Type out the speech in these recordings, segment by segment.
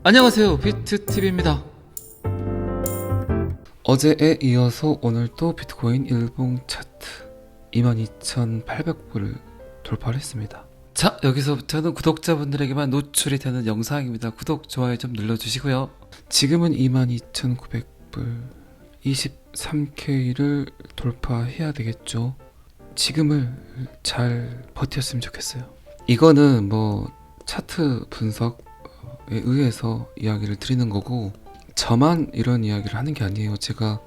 안녕하세요, 비트TV입니다. 어제에 이어서 오늘 또 비트코인 일봉 차트 22,800불을 돌파를 했습니다. 자, 여기서부터는 구독자분들에게만 노출이 되는 영상입니다. 구독, 좋아요 좀 눌러주시고요. 지금은 22,900불 23K를 돌파해야 되겠죠. 지금을 잘 버텼으면 좋겠어요. 이거는 뭐 차트 분석에 의해서 이야기를 드리는 거고, 저만 이런 이야기를 하는 게 아니에요. 제가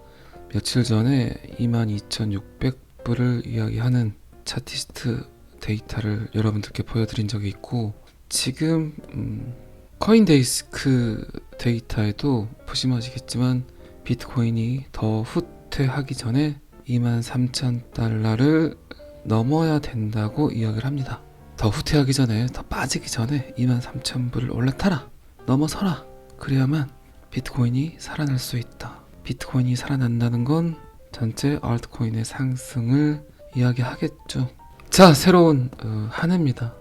며칠 전에 22,600불을 이야기하는 차티스트 데이터를 여러분들께 보여드린 적이 있고, 지금 코인데이스크 데이터에도 보시면 아시겠지만 비트코인이 더 후퇴하기 전에 23,000달러를 넘어야 된다고 이야기를 합니다. 더 후퇴하기 전에, 더 빠지기 전에 23,000불을 올라타라, 넘어서라. 그래야만 비트코인이 살아날 수 있다. 비트코인이 살아난다는 건 전체 알트코인의 상승을 이야기하겠죠. 자, 새로운 한 해입니다.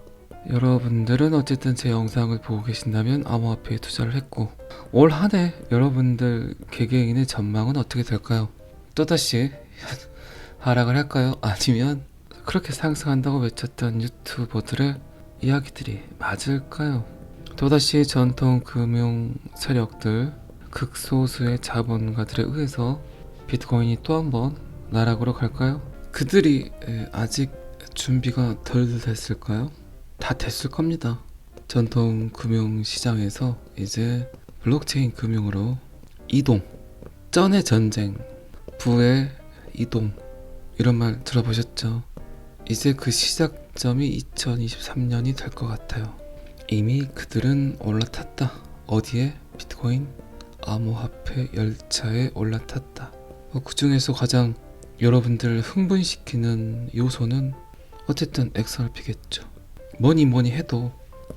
여러분들은 어쨌든 제 영상을 보고 계신다면 암호화폐에 투자를 했고, 올 한 해 여러분들 개개인의 전망은 어떻게 될까요? 또다시 하락을 할까요? 아니면 그렇게 상승한다고 외쳤던 유튜버들의 이야기들이 맞을까요? 또다시 전통 금융 세력들, 극소수의 자본가들에 의해서 비트코인이 또 한번 나락으로 갈까요? 그들이 아직 준비가 덜 됐을까요? 다 됐을 겁니다. 전통 금융 시장에서 이제 블록체인 금융으로 이동, 쩐의 전쟁, 부의 이동, 이런 말 들어보셨죠? 이제 그 시작점이 2023년이 될 것 같아요. 이미 그들은 올라탔다. 어디에? 비트코인 암호화폐 열차에 올라탔다. 그 중에서 가장 여러분들 흥분시키는 요소는 어쨌든 XRP겠죠. 뭐니 해도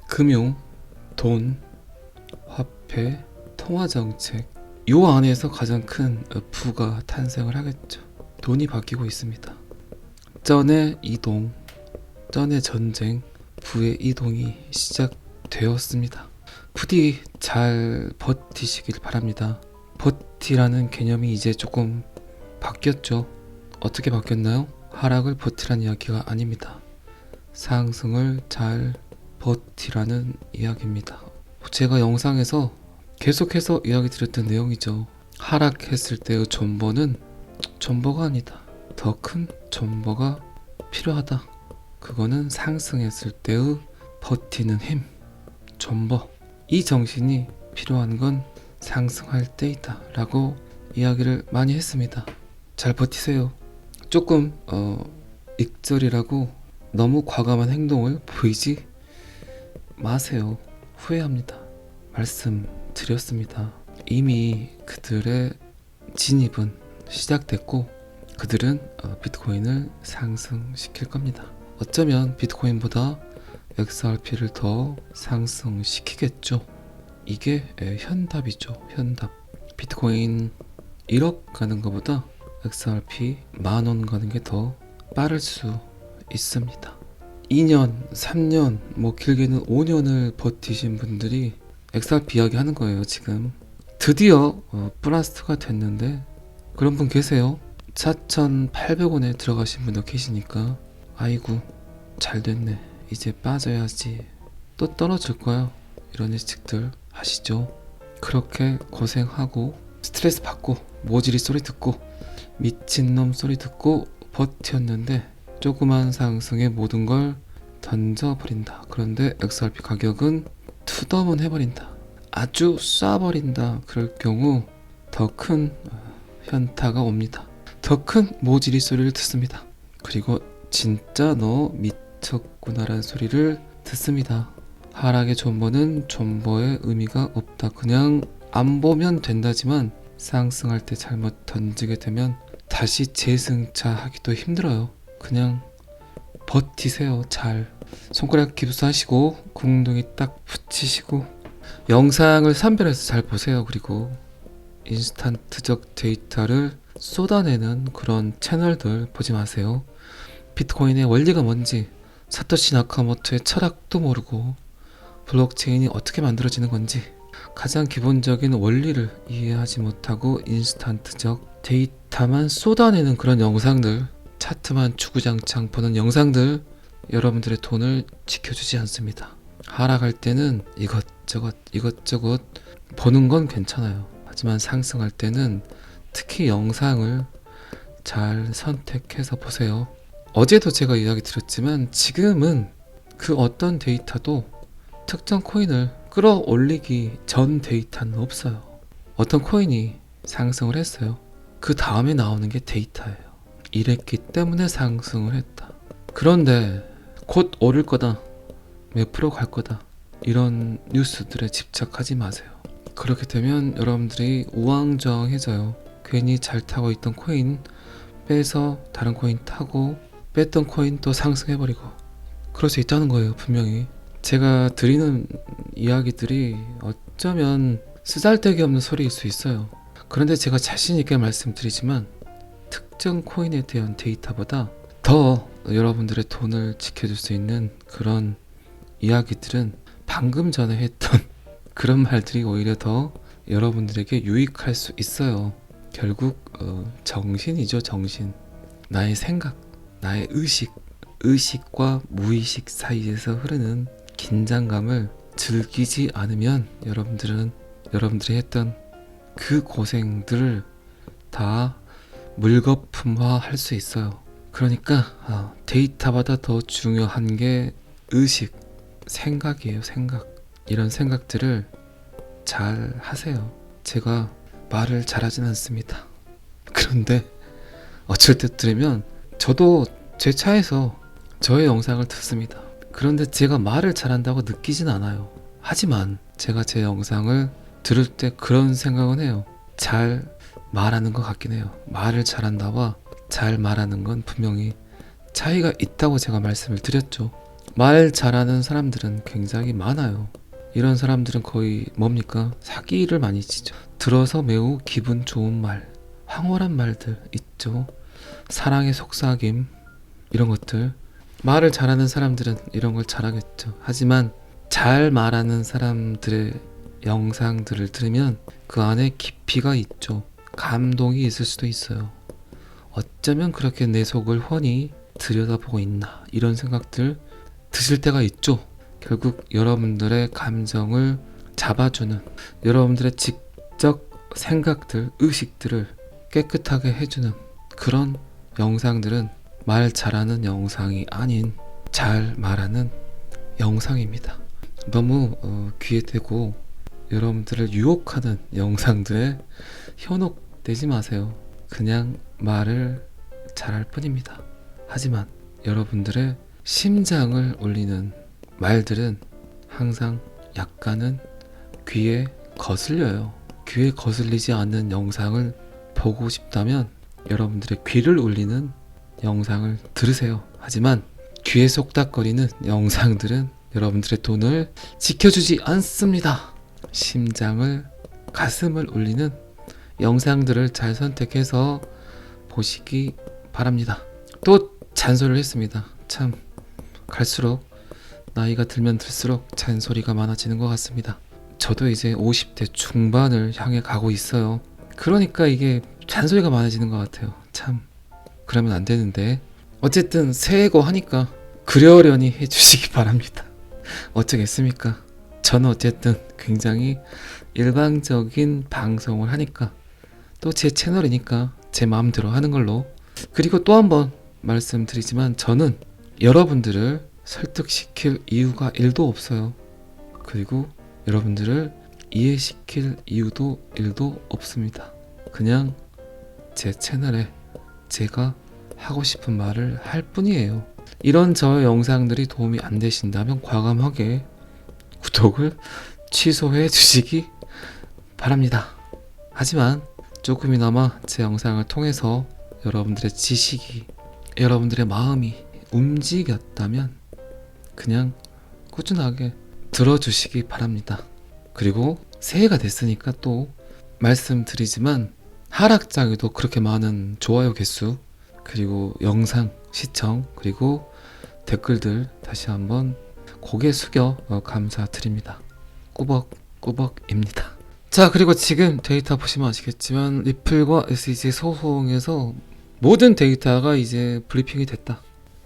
금융, 돈, 화폐, 통화정책, 요 안에서 가장 큰 부가 탄생을 하겠죠. 돈이 바뀌고 있습니다. 쩐의 이동, 쩐의 전쟁, 부의 이동이 시작되었습니다. 부디 잘 버티시길 바랍니다. 버티라는 개념이 이제 조금 바뀌었죠. 어떻게 바뀌었나요? 하락을 버티라는 이야기가 아닙니다. 상승을 잘 버티라는 이야기입니다. 제가 영상에서 계속해서 이야기 드렸던 내용이죠. 하락했을 때의 존버는 존버가 아니다. 더 큰 존버가 필요하다. 그거는 상승했을 때의 버티는 힘, 존버. 이 정신이 필요한 건 상승할 때이다 라고 이야기를 많이 했습니다. 잘 버티세요. 조금 익절이라고 너무 과감한 행동을 보이지 마세요. 후회합니다. 말씀드렸습니다. 이미 그들의 진입은 시작됐고, 그들은 비트코인을 상승시킬 겁니다. 어쩌면 비트코인보다 XRP를 더 상승시키겠죠. 이게 현답이죠. 현답. 비트코인 1억 가는 것보다 XRP 10,000원 가는 게 더 빠를 수 있습니다. 2년, 3년, 뭐 길게는 5년을 버티신 분들이 XRP 이야기 하는 거예요. 지금 드디어 플라스트가 됐는데, 그런 분 계세요. 4,800원에 들어가신 분도 계시니까 아이고 잘 됐네, 이제 빠져야지, 또 떨어질 거야, 이런 예측들 하시죠. 그렇게 고생하고 스트레스 받고 모질이 소리 듣고 미친놈 소리 듣고 버텼는데 조그만 상승에 모든 걸 던져버린다. 그런데 XRP 가격은 투더문 해버린다. 아주 쏴버린다. 그럴 경우 더 큰 현타가 옵니다. 더 큰 모질이 소리를 듣습니다. 그리고 진짜 너 미쳤구나라는 소리를 듣습니다. 하락의 존버는 존버의 의미가 없다. 그냥 안 보면 된다지만 상승할 때 잘못 던지게 되면 다시 재승차하기도 힘들어요. 그냥 버티세요. 잘 손가락 기부하시고 궁둥이 딱 붙이시고 영상을 선별해서 잘 보세요. 그리고 인스턴트적 데이터를 쏟아내는 그런 채널들 보지 마세요. 비트코인의 원리가 뭔지, 사토시 나카모토의 철학도 모르고 블록체인이 어떻게 만들어지는 건지 가장 기본적인 원리를 이해하지 못하고 인스턴트적 데이터만 쏟아내는 그런 영상들, 차트만 주구장창 보는 영상들, 여러분들의 돈을 지켜주지 않습니다. 하락할 때는 이것저것 보는 건 괜찮아요. 하지만 상승할 때는 특히 영상을 잘 선택해서 보세요. 어제도 제가 이야기 드렸지만 지금은 그 어떤 데이터도 특정 코인을 끌어올리기 전 데이터는 없어요. 어떤 코인이 상승을 했어요. 그 다음에 나오는 게 데이터예요. 이랬기 때문에 상승을 했다. 그런데 곧 오를 거다. 몇 프로 갈 거다. 이런 뉴스들에 집착하지 마세요. 그렇게 되면 여러분들이 우왕좌왕해져요. 괜히 잘 타고 있던 코인 빼서 다른 코인 타고 뺐던 코인 또 상승해버리고 그럴 수 있다는 거예요. 분명히 제가 드리는 이야기들이 어쩌면 쓰잘데기 없는 소리일 수 있어요. 그런데 제가 자신 있게 말씀드리지만 특정 코인에 대한 데이터보다 더 여러분들의 돈을 지켜줄 수 있는 그런 이야기들은 방금 전에 했던 그런 말들이 오히려 더 여러분들에게 유익할 수 있어요. 결국 정신이죠. 정신. 나의 생각, 나의 의식과 무의식 사이에서 흐르는 긴장감을 즐기지 않으면 여러분들이 했던 그 고생들을 다 물거품화 할 수 있어요. 그러니까 데이터보다 더 중요한 게 의식, 생각이에요. 생각. 이런 생각들을 잘 하세요. 제가 말을 잘하진 않습니다. 그런데 어쩔 때 들으면 저도 제 차에서 저의 영상을 듣습니다. 그런데 제가 말을 잘한다고 느끼진 않아요. 하지만 제가 제 영상을 들을 때 그런 생각은 해요. 잘 말하는 것 같긴 해요. 말을 잘한다와 잘 말하는 건 분명히 차이가 있다고 제가 말씀을 드렸죠. 말 잘하는 사람들은 굉장히 많아요. 이런 사람들은 거의 뭡니까? 사기를 많이 치죠. 들어서 매우 기분 좋은 말, 황홀한 말들 있죠. 사랑의 속삭임, 이런 것들. 말을 잘하는 사람들은 이런 걸 잘하겠죠. 하지만 잘 말하는 사람들의 영상들을 들으면 그 안에 깊이가 있죠. 감동이 있을 수도 있어요. 어쩌면 그렇게 내 속을 훤히 들여다보고 있나, 이런 생각들 드실 때가 있죠. 결국 여러분들의 감정을 잡아주는, 여러분들의 직접 생각들, 의식들을 깨끗하게 해주는 그런 영상들은 말 잘하는 영상이 아닌 잘 말하는 영상입니다. 너무 귀에 대고 여러분들을 유혹하는 영상들에 현혹되지 마세요. 그냥 말을 잘할 뿐입니다. 하지만 여러분들의 심장을 울리는 말들은 항상 약간은 귀에 거슬려요. 귀에 거슬리지 않는 영상을 보고 싶다면 여러분들의 귀를 울리는 영상을 들으세요. 하지만 귀에 속닥거리는 영상들은 여러분들의 돈을 지켜주지 않습니다. 심장을, 가슴을 울리는 영상들을 잘 선택해서 보시기 바랍니다. 또 잔소리를 했습니다. 참 갈수록 나이가 들면 들수록 잔소리가 많아지는 것 같습니다. 저도 이제 50대 중반을 향해 가고 있어요. 그러니까 이게 잔소리가 많아지는 것 같아요. 참 그러면 안 되는데 어쨌든 새해고 하니까 그러려니 해주시기 바랍니다. 어쩌겠습니까? 저는 어쨌든 굉장히 일방적인 방송을 하니까 또 제 채널이니까 제 마음대로 하는 걸로. 그리고 또 한 번 말씀드리지만 저는 여러분들을 설득시킬 이유가 1도 없어요. 그리고 여러분들을 이해시킬 이유도 1도 없습니다. 그냥 제 채널에 제가 하고 싶은 말을 할 뿐이에요. 이런 저 영상들이 도움이 안 되신다면 과감하게 구독을 취소해 주시기 바랍니다. 하지만 조금이나마 제 영상을 통해서 여러분들의 지식이, 여러분들의 마음이 움직였다면 그냥 꾸준하게 들어주시기 바랍니다. 그리고 새해가 됐으니까 또 말씀드리지만 하락장에도 그렇게 많은 좋아요 개수, 그리고 영상 시청, 그리고 댓글들 다시 한번 고개 숙여 감사드립니다. 꾸벅 꾸벅입니다. 자, 그리고 지금 데이터 보시면 아시겠지만 리플과 SEC 소송에서 모든 데이터가 이제 브리핑이 됐다.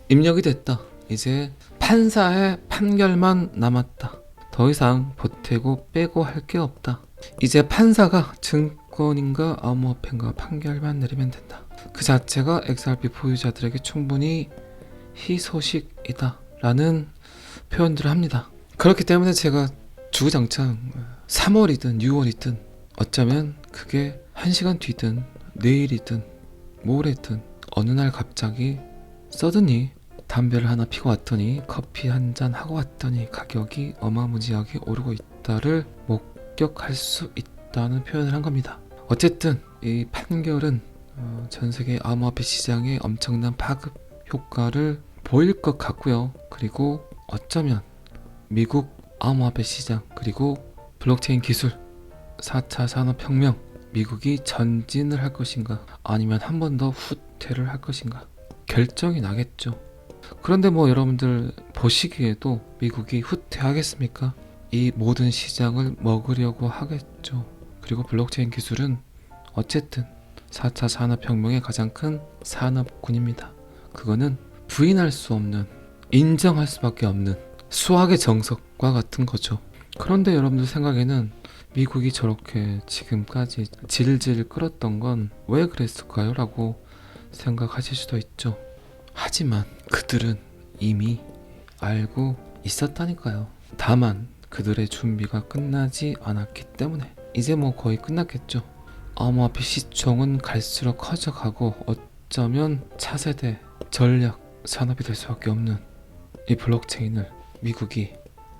입력이 됐다. 이제 판사의 판결만 남았다. 더 이상 보태고 빼고 할 게 없다. 이제 판사가 증권인가 암호화폐인가 판결만 내리면 된다. 그 자체가 XRP 보유자들에게 충분히 희소식이다 라는 표현들을 합니다. 그렇기 때문에 제가 주구장창 3월이든 6월이든 어쩌면 그게 1시간 뒤든 내일이든 모레든 어느 날 갑자기 서든이 담배를 하나 피고 왔더니 커피 한 잔 하고 왔더니 가격이 어마무지하게 오르고 있다를 목격할 수 있다는 표현을 한 겁니다. 어쨌든 이 판결은 전 세계 암호화폐 시장에 엄청난 파급 효과를 보일 것 같고요. 그리고 어쩌면 미국 암호화폐 시장 그리고 블록체인 기술 4차 산업혁명 미국이 전진을 할 것인가 아니면 한 번 더 후퇴를 할 것인가 결정이 나겠죠. 그런데 뭐 여러분들 보시기에도 미국이 후퇴하겠습니까? 이 모든 시장을 먹으려고 하겠죠. 그리고 블록체인 기술은 어쨌든 4차 산업혁명의 가장 큰 산업군입니다. 그거는 부인할 수 없는 인정할 수밖에 없는 수학의 정석과 같은 거죠. 그런데 여러분들 생각에는 미국이 저렇게 지금까지 질질 끌었던 건 왜 그랬을까요? 라고 생각하실 수도 있죠. 하지만 그들은 이미 알고 있었다니까요. 다만 그들의 준비가 끝나지 않았기 때문에 이제 뭐 거의 끝났겠죠. 암호화폐 시총은 갈수록 커져가고 어쩌면 차세대 전략 산업이 될 수밖에 없는 이 블록체인을 미국이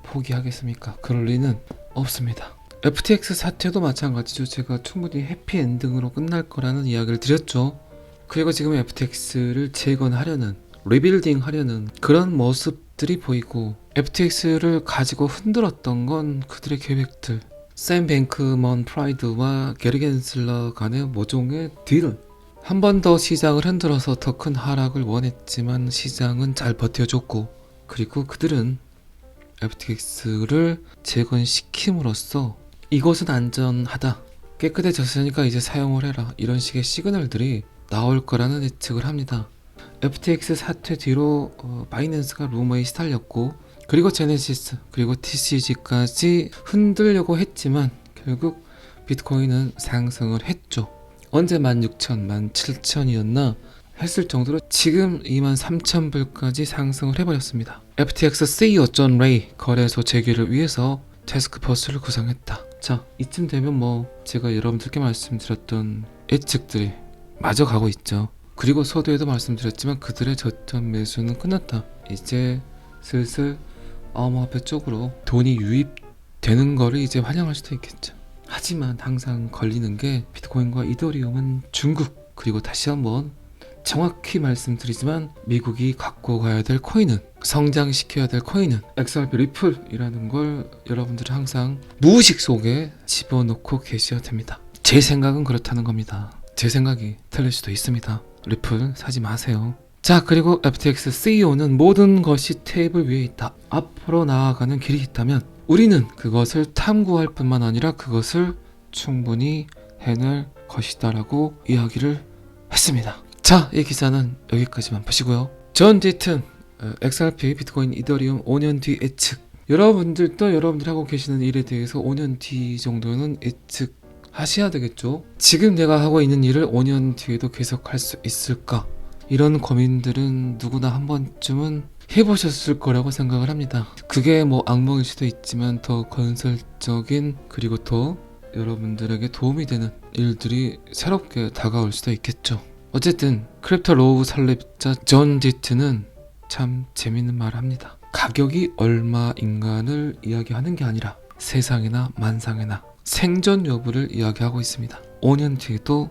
포기하겠습니까? 그럴 리는 없습니다. FTX 사태도 마찬가지죠. 제가 충분히 해피엔딩으로 끝날 거라는 이야기를 드렸죠. 그리고 지금 FTX를 재건하려는 리빌딩 하려는 그런 모습들이 보이고 FTX를 가지고 흔들었던 건 그들의 계획들 샘 뱅크먼 프라이드와 게리 겐슬러 간의 모종의 딜 한 번 더 시장을 흔들어서 더 큰 하락을 원했지만 시장은 잘 버텨줬고 그리고 그들은 FTX를 재건시킴으로써 이것은 안전하다 깨끗해졌으니까 이제 사용을 해라 이런 식의 시그널들이 나올 거라는 예측을 합니다. FTX 사태 뒤로 바이낸스가 루머에 시달렸고 그리고 제네시스 그리고 TCG까지 흔들려고 했지만 결국 비트코인은 상승을 했죠. 언제 16,000, 17,000이었나 했을 정도로 지금 23,000불까지 상승을 해버렸습니다. FTX CEO 존 레이 거래소 재개를 위해서 태스크포스를 구성했다. 자, 이쯤 되면 뭐 제가 여러분들께 말씀드렸던 예측들이 마저 가고 있죠. 그리고 서두에도 말씀드렸지만 그들의 저점 매수는 끝났다. 이제 슬슬 암호화폐 쪽으로 돈이 유입되는 거를 이제 환영할 수도 있겠죠. 하지만 항상 걸리는 게 비트코인과 이더리움은 중국 그리고 다시 한번 정확히 말씀드리지만 미국이 갖고 가야 될 코인은 성장시켜야 될 코인은 XRP 리플이라는 걸 여러분들은 항상 무의식 속에 집어넣고 계셔야 됩니다. 제 생각은 그렇다는 겁니다. 제 생각이 틀릴 수도 있습니다. 리플 사지 마세요. 자, 그리고 FTX CEO는 모든 것이 테이블 위에 있다. 앞으로 나아가는 길이 있다면 우리는 그것을 탐구할 뿐만 아니라 그것을 충분히 해낼 것이다 라고 이야기를 했습니다. 자, 이 기사는 여기까지만 보시고요. 존 디튼 XRP, 비트코인, 이더리움 5년 뒤 예측. 여러분들도 여러분들이 하고 계시는 일에 대해서 5년 뒤 정도는 예측하셔야 되겠죠. 지금 내가 하고 있는 일을 5년 뒤에도 계속할 수 있을까? 이런 고민들은 누구나 한 번쯤은 해보셨을 거라고 생각을 합니다. 그게 뭐 악몽일 수도 있지만 더 건설적인 그리고 더 여러분들에게 도움이 되는 일들이 새롭게 다가올 수도 있겠죠. 어쨌든 크립토 로우 설립자 존 디트는 참 재밌는 말을 합니다. 가격이 얼마인가를 이야기하는 게 아니라 세상에나 만상에나 생존 여부를 이야기하고 있습니다. 5년 뒤에도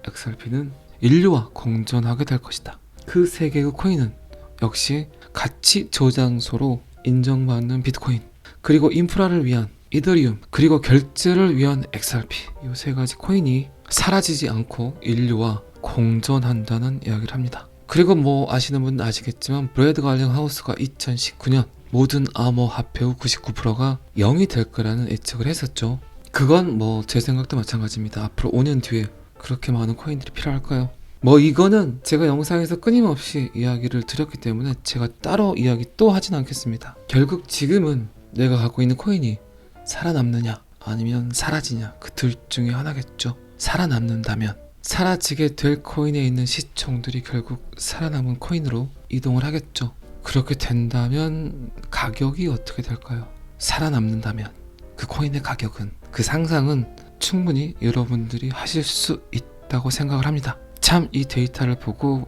XRP는 인류와 공존하게 될 것이다. 그 세 개의 코인은 역시 가치 저장소로 인정받는 비트코인, 그리고 인프라를 위한 이더리움, 그리고 결제를 위한 XRP, 이 세 가지 코인이 사라지지 않고 인류와 공존한다는 이야기를 합니다. 그리고 뭐 아시는 분은 아시겠지만 브래드 갈링 하우스가 2019년 모든 암호 화폐 후 99%가 0이 될 거라는 예측을 했었죠. 그건 뭐 제 생각도 마찬가지입니다. 앞으로 5년 뒤에 그렇게 많은 코인들이 필요할까요? 뭐 이거는 제가 영상에서 끊임없이 이야기를 드렸기 때문에 제가 따로 이야기 또 하진 않겠습니다. 결국 지금은 내가 갖고 있는 코인이 살아남느냐 아니면 사라지냐 그 둘 중에 하나겠죠. 살아남는다면 사라지게 될 코인에 있는 시총들이 결국 살아남은 코인으로 이동을 하겠죠. 그렇게 된다면 가격이 어떻게 될까요? 살아남는다면 그 코인의 가격은, 그 상상은 충분히 여러분들이 하실 수 있다고 생각을 합니다. 참 이 데이터를 보고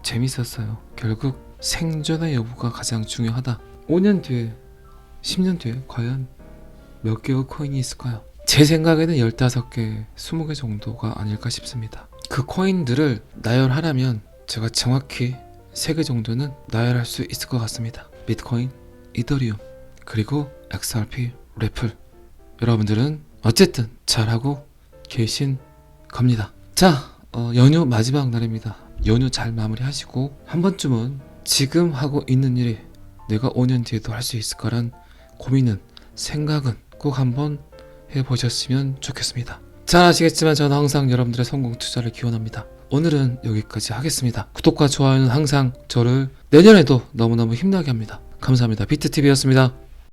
재밌었어요. 결국 생존의 여부가 가장 중요하다. 5년 뒤에 10년 뒤에 과연 몇 개의 코인이 있을까요? 제 생각에는 15개, 20개 정도가 아닐까 싶습니다. 그 코인들을 나열하려면 제가 정확히 3개 정도는 나열할 수 있을 것 같습니다. 비트코인, 이더리움, 그리고 XRP, 래플. 여러분들은 어쨌든 잘하고 계신 겁니다. 자, 연휴 마지막 날입니다. 연휴 잘 마무리하시고 한 번쯤은 지금 하고 있는 일이 내가 5년 뒤에도 할 수 있을 거란 고민은, 생각은 꼭 한번 해보셨으면 좋겠습니다. 잘 아시겠지만 저는 항상 여러분들의 성공 투자를 기원합니다. 오늘은 여기까지 하겠습니다. 구독과 좋아요는 항상 저를 내년에도 너무너무 힘나게 합니다. 감사합니다. 비트TV였습니다.